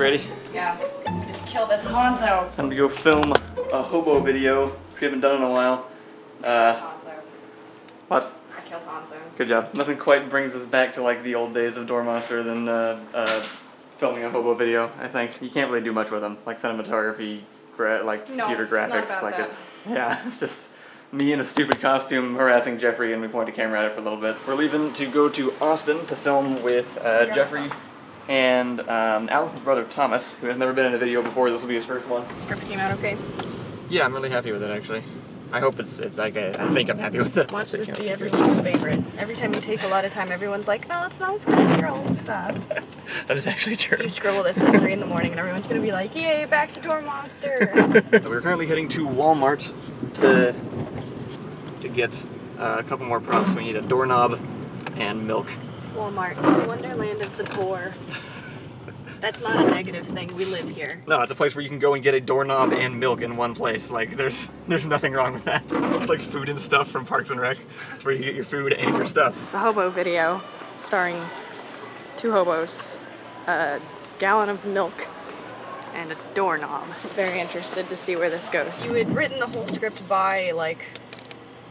ready? Yeah. Just kill this Hanzo. Time to go film a hobo video, which we haven't done in a while. Hanzo. What? I killed Hanzo. Good job. Nothing quite brings us back to like the old days of Door Monster than filming a hobo video, I think. You can't really do much with them. Like cinematography, computer graphics. It's just me in a stupid costume harassing Jeffrey, and we point a camera at it for a little bit. We're leaving to go to Austin to film with Jeffrey and Allison's brother Thomas, who has never been in a video before. This will be his first one. Script came out okay? Yeah, I'm really happy with it actually. I hope it's like I think I'm happy with it. Watch this be everyone's favorite. Every time you take a lot of time, everyone's like, oh, it's not as good as your old stuff. That is actually true. You scribble this at 3 in the morning and everyone's gonna be like, yay, back to Door Monster. So we're currently heading to Walmart to get a couple more props. We need a doorknob and milk. Walmart, the wonderland of the poor. That's not a negative thing. We live here. No, it's a place where you can go and get a doorknob and milk in one place. Like, there's nothing wrong with that. It's like food and stuff from Parks and Rec. It's where you get your food and your stuff. It's a hobo video starring 2 hobos, a gallon of milk, and a doorknob. Very interested to see where this goes. You had written the whole script by, like,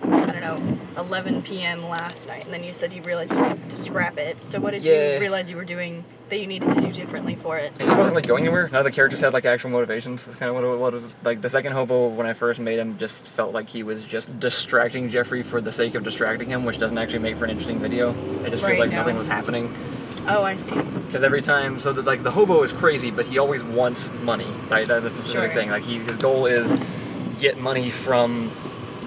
I don't know, 11 p.m. last night, and then you said you realized you needed to scrap it. So what did you realize you were doing that you needed to do differently for it? It just wasn't like going anywhere. None of the characters had like actual motivations. That's kind of what it was. Like the second hobo, when I first made him, just felt like he was just distracting Jeffrey for the sake of distracting him, which doesn't actually make for an interesting video. It just feels like nothing was happening. Oh, I see. Because every time, so that like the hobo is crazy, but he always wants money. Right? That's a specific thing. Like his goal is get money from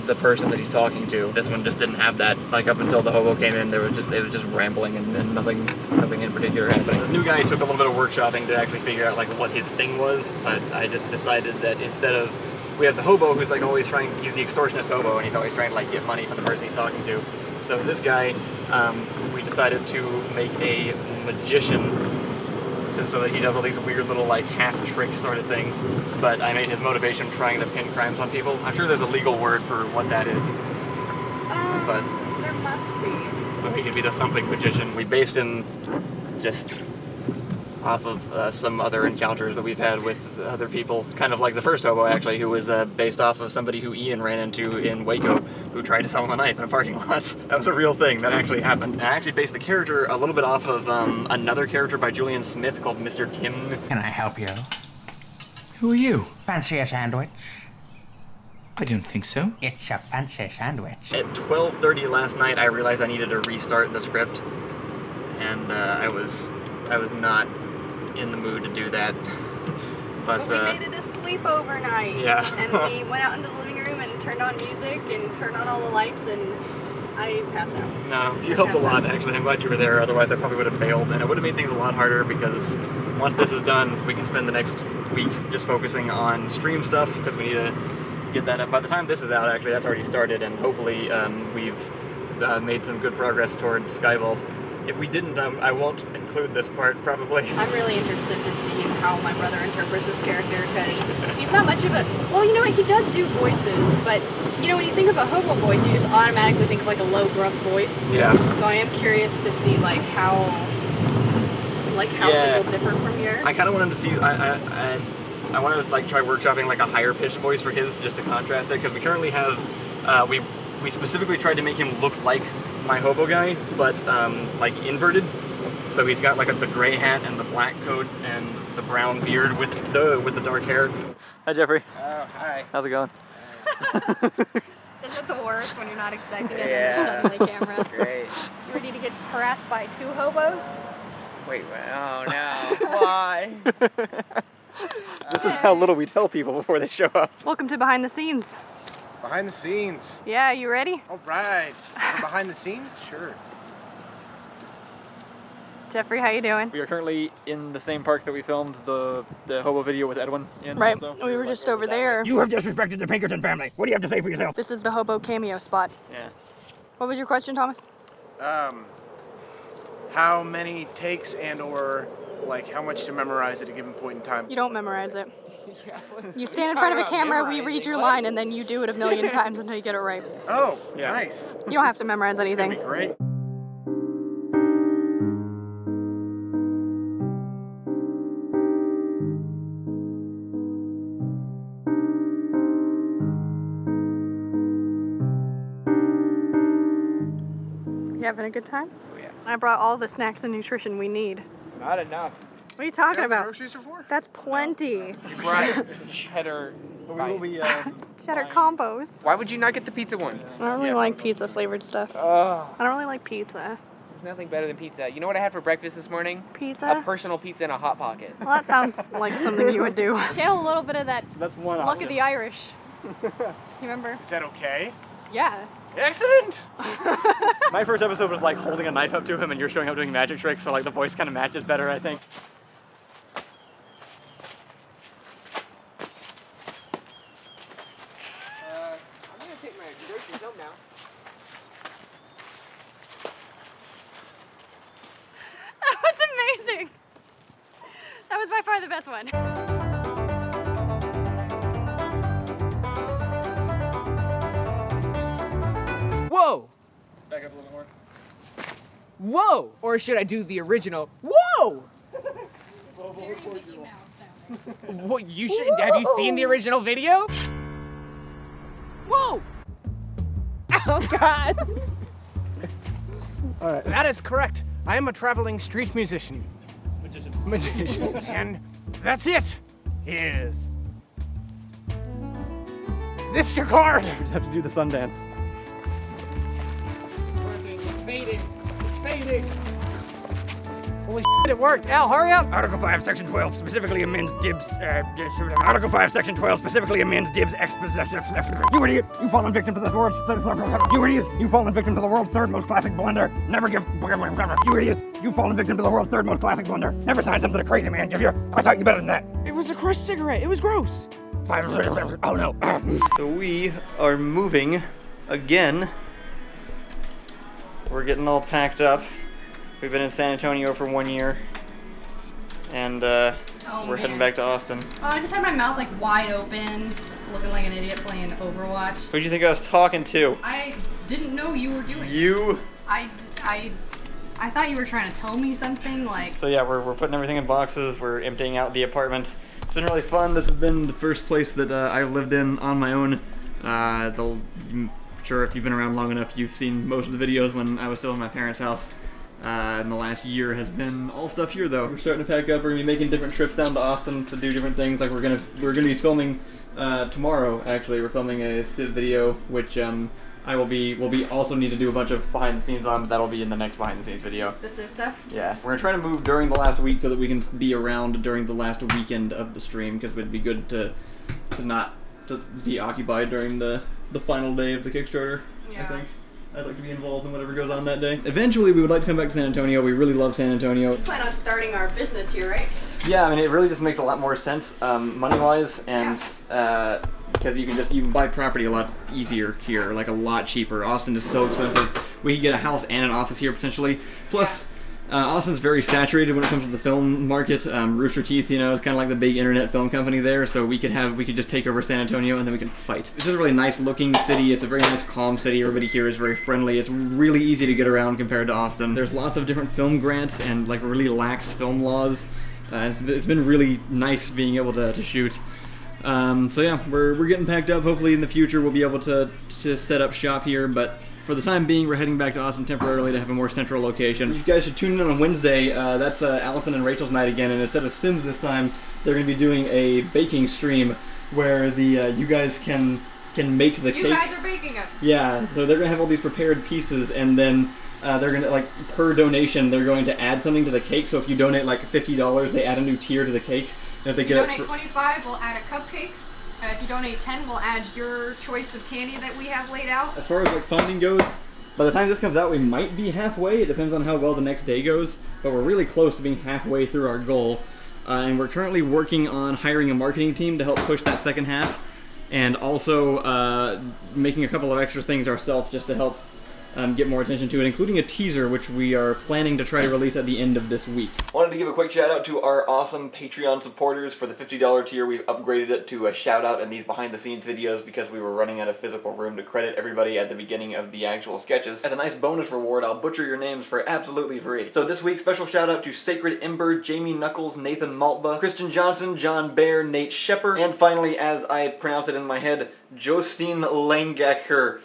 the person that he's talking to. This one just didn't have that. Like up until the hobo came in, it was just rambling and nothing in particular happening. This new guy took a little bit of workshopping to actually figure out like what his thing was, but I just decided that instead of, we have the hobo who's like always trying, he's the extortionist hobo, and he's always trying to like get money from the person he's talking to. So this guy, we decided to make a magician so that he does all these weird little like half trick sort of things, but I made his motivation trying to pin crimes on people. I'm sure there's a legal word for what that is, but there must be. So he could be the something magician. We based him just off of some other encounters that we've had with other people, kind of like the first hobo actually, who was based off of somebody who Ian ran into in Waco, who tried to sell him a knife in a parking lot. That was a real thing that actually happened. And I actually based the character a little bit off of another character by Julian Smith called Mr. Tim. Can I help you? Who are you? Fancy a sandwich? I don't think so. It's a fancy sandwich. At 12:30 last night, I realized I needed to restart the script, and I was not in the mood to do that. But we made it a sleepover night. Yeah. And we went out into the living room and turned on music and turned on all the lights, and I passed out. No, you helped a lot actually. I'm glad you were there, otherwise I probably would have bailed, and it would have made things a lot harder, because once this is done, we can spend the next week just focusing on stream stuff, because we need to get that up. By the time this is out, actually, that's already started, and hopefully we've made some good progress toward Skyvault. If we didn't, I won't include this part, probably. I'm really interested to see how my brother interprets this character, because he's not much of a... Well, you know what? He does do voices, but, you know, when you think of a hobo voice, you just automatically think of, like, a low, gruff voice. Yeah. So I am curious to see, like, how this will differ from yours. I kind of want him to see... I want to, like, try workshopping, like, a higher-pitched voice for his, just to contrast it, because we currently have... We specifically tried to make him look like my hobo guy, but like inverted. So he's got like the gray hat and the black coat and the brown beard with the dark hair. Hi Jeffrey. Oh, hi. How's it going? Isn't it the worst when you're not expecting it and suddenly camera? Great. You ready to get harassed by 2 hobos? Wait, oh no. Why? This is how little we tell people before they show up. Welcome to Behind the Scenes. Behind the scenes. Yeah, you ready? All right. Behind the scenes? Sure. Jeffrey, how you doing? We are currently in the same park that we filmed the hobo video with Edwin in. Right. Also. We were just over there. You have disrespected the Pinkerton family. What do you have to say for yourself? This is the hobo cameo spot. Yeah. What was your question, Thomas? How many takes and/or like how much to memorize at a given point in time? You don't memorize it. You stand in front of a camera, we read your line, and then you do it a million times until you get it right. Oh, yeah. Nice. You don't have to memorize anything. It's gonna be great. You having a good time? Oh, yeah. I brought all the snacks and nutrition we need. Not enough. What are you talking Is that what the about? groceries are for? That's plenty. You brought cheddar. We will be. Cheddar combos. Why would you not get the pizza ones? I don't really like pizza flavored stuff. Oh, I don't really like pizza. there's nothing better than pizza. You know what I had for breakfast this morning? Pizza? A personal pizza in a Hot Pocket. Well, that sounds like something you would do. Channel a little bit of that That's one luck of the Irish. You remember? Is that okay? Yeah. Excellent! My first episode was like holding a knife up to him, and you're showing up doing magic tricks, so like the voice kind of matches better, I think. I'm gonna take my groceries home now. That was amazing. That was by far the best one. Whoa! Back up a little more. Whoa! Or should I do the original? Whoa! What, you should. Have you seen the original video? Whoa! Oh God! That is correct. I am a traveling street musician. Magician. And that's it. Is this your card? We just have to do the Sundance. It's fading. It's fading. Holy shit, it worked. Al, hurry up. Article 5, Section 12 specifically amends dibs. Article 5, Section 12 specifically amends dibs. You idiot! You've fallen victim to the world's You idiot! You've fallen victim to the world's third most classic blunder. Never give. You idiot! You've fallen victim to the world's third most classic blunder. Never sign something a crazy man give you. I taught you better than that. It was a crushed cigarette. It was gross. Oh no. So we are moving again. We're getting all packed up. We've been in San Antonio for 1 year, and we're heading back to Austin. Oh, I just had my mouth like wide open, looking like an idiot playing Overwatch. Who do you think I was talking to? I didn't know you were doing You. I thought you were trying to tell me something like. So yeah, we're putting everything in boxes. We're emptying out the apartment. It's been really fun. This has been the first place that I've lived in on my own. I'm sure if you've been around long enough, you've seen most of the videos when I was still in my parents' house. And the last year has been all stuff here, though. We're starting to pack up. We're gonna be making different trips down to Austin to do different things. Like we're gonna be filming tomorrow. Actually, we're filming a Civ video, which we'll also need to do a bunch of behind the scenes on, but that'll be in the next behind the scenes video. The Civ stuff? Yeah, we're gonna try to move during the last week so that we can be around during the last weekend of the stream, because it'd be good to not be occupied during the final day of the Kickstarter. Yeah. I think. I'd like to be involved in whatever goes on that day. Eventually, we would like to come back to San Antonio. We really love San Antonio. We plan on starting our business here, right? Yeah, I mean, it really just makes a lot more sense money-wise, and because you can buy property a lot easier here, like a lot cheaper. Austin is so expensive. We could get a house and an office here potentially. Plus, Austin's very saturated when it comes to the film market. Rooster Teeth, is kind of like the big internet film company there, so we could just take over San Antonio and then we can fight. It's just a really nice looking city. It's a very nice, calm city. Everybody here is very friendly. It's really easy to get around compared to Austin. There's lots of different film grants and like really lax film laws. It's been really nice being able to shoot. So yeah, we're getting packed up. Hopefully in the future we'll be able to set up shop here, but for the time being, we're heading back to Austin temporarily to have a more central location. You guys should tune in on Wednesday. That's Allison and Rachel's night again, and instead of Sims this time, they're going to be doing a baking stream where you guys can make the cake. You guys are baking it. Yeah, so they're going to have all these prepared pieces, and then they're going to, like, per donation, they're going to add something to the cake. So if you donate, like, $50, they add a new tier to the cake. And if they get donate $25, we'll add a cupcake. If you donate 10, we'll add your choice of candy that we have laid out. As far as like funding goes, by the time this comes out, we might be halfway. It depends on how well the next day goes, but we're really close to being halfway through our goal. And we're currently working on hiring a marketing team to help push that second half, and also making a couple of extra things ourselves just to help get more attention to it, including a teaser, which we are planning to try to release at the end of this week. Wanted to give a quick shout out to our awesome Patreon supporters. For the $50 tier, we've upgraded it to a shout out in these behind the scenes videos because we were running out of physical room to credit everybody at the beginning of the actual sketches. As a nice bonus reward, I'll butcher your names for absolutely free. So this week, special shout out to SacredEmber, Jamie Nuckolls, Nathan Maltba, Kristen Johnson, John Baer, Nate Scheper, and finally, as I pronounce it in my head, Jostein Langåker.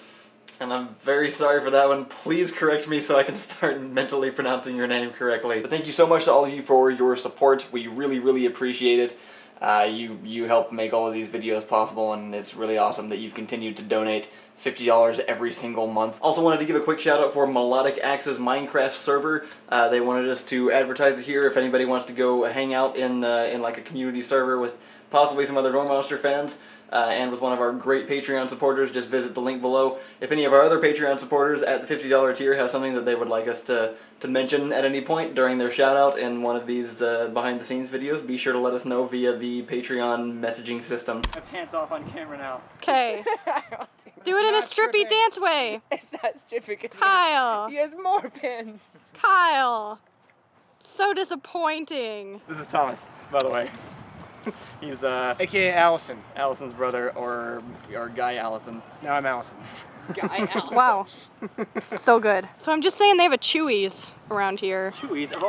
And I'm very sorry for that one. Please correct me so I can start mentally pronouncing your name correctly. But thank you so much to all of you for your support. We really, really appreciate it. You help make all of these videos possible, and it's really awesome that you've continued to donate $50 every single month. Also wanted to give a quick shout out for MelodicAxe's Minecraft server. They wanted us to advertise it here if anybody wants to go hang out in like a community server with possibly some other Dormonster fans. And with one of our great Patreon supporters, just visit the link below. If any of our other Patreon supporters at the $50 tier have something that they would like us to mention at any point during their shout out in one of these behind the scenes videos, be sure to let us know via the Patreon messaging system. I have hands off on camera now. Okay. Do it in a strippy dance way. It's not stripping. Kyle. He has more pins. Kyle. So disappointing. This is Thomas, by the way. He's AKA Allison. Allison's brother, or Guy Allison. Now I'm Allison. Guy Allen. Wow. So good. So I'm just saying they have a Chewy's around here. Chewy's, of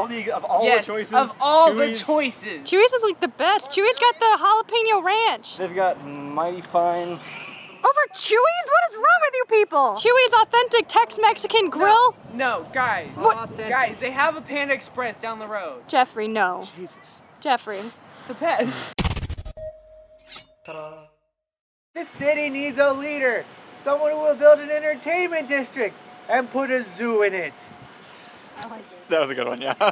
all the choices. Of all the Chewy's- choices. Chewy's is like the best. Chewy's got the jalapeno ranch. They've got Mighty Fine. Over Chewy's? What is wrong with you people? Chewy's authentic Tex-Mexican grill? No, guys. What? Guys, they have a Panda Express down the road. Jeffrey, no. Jesus. Jeffrey. It's the pet. Ta-da. The city needs a leader. Someone who will build an entertainment district and put a zoo in it. That was a good one, yeah.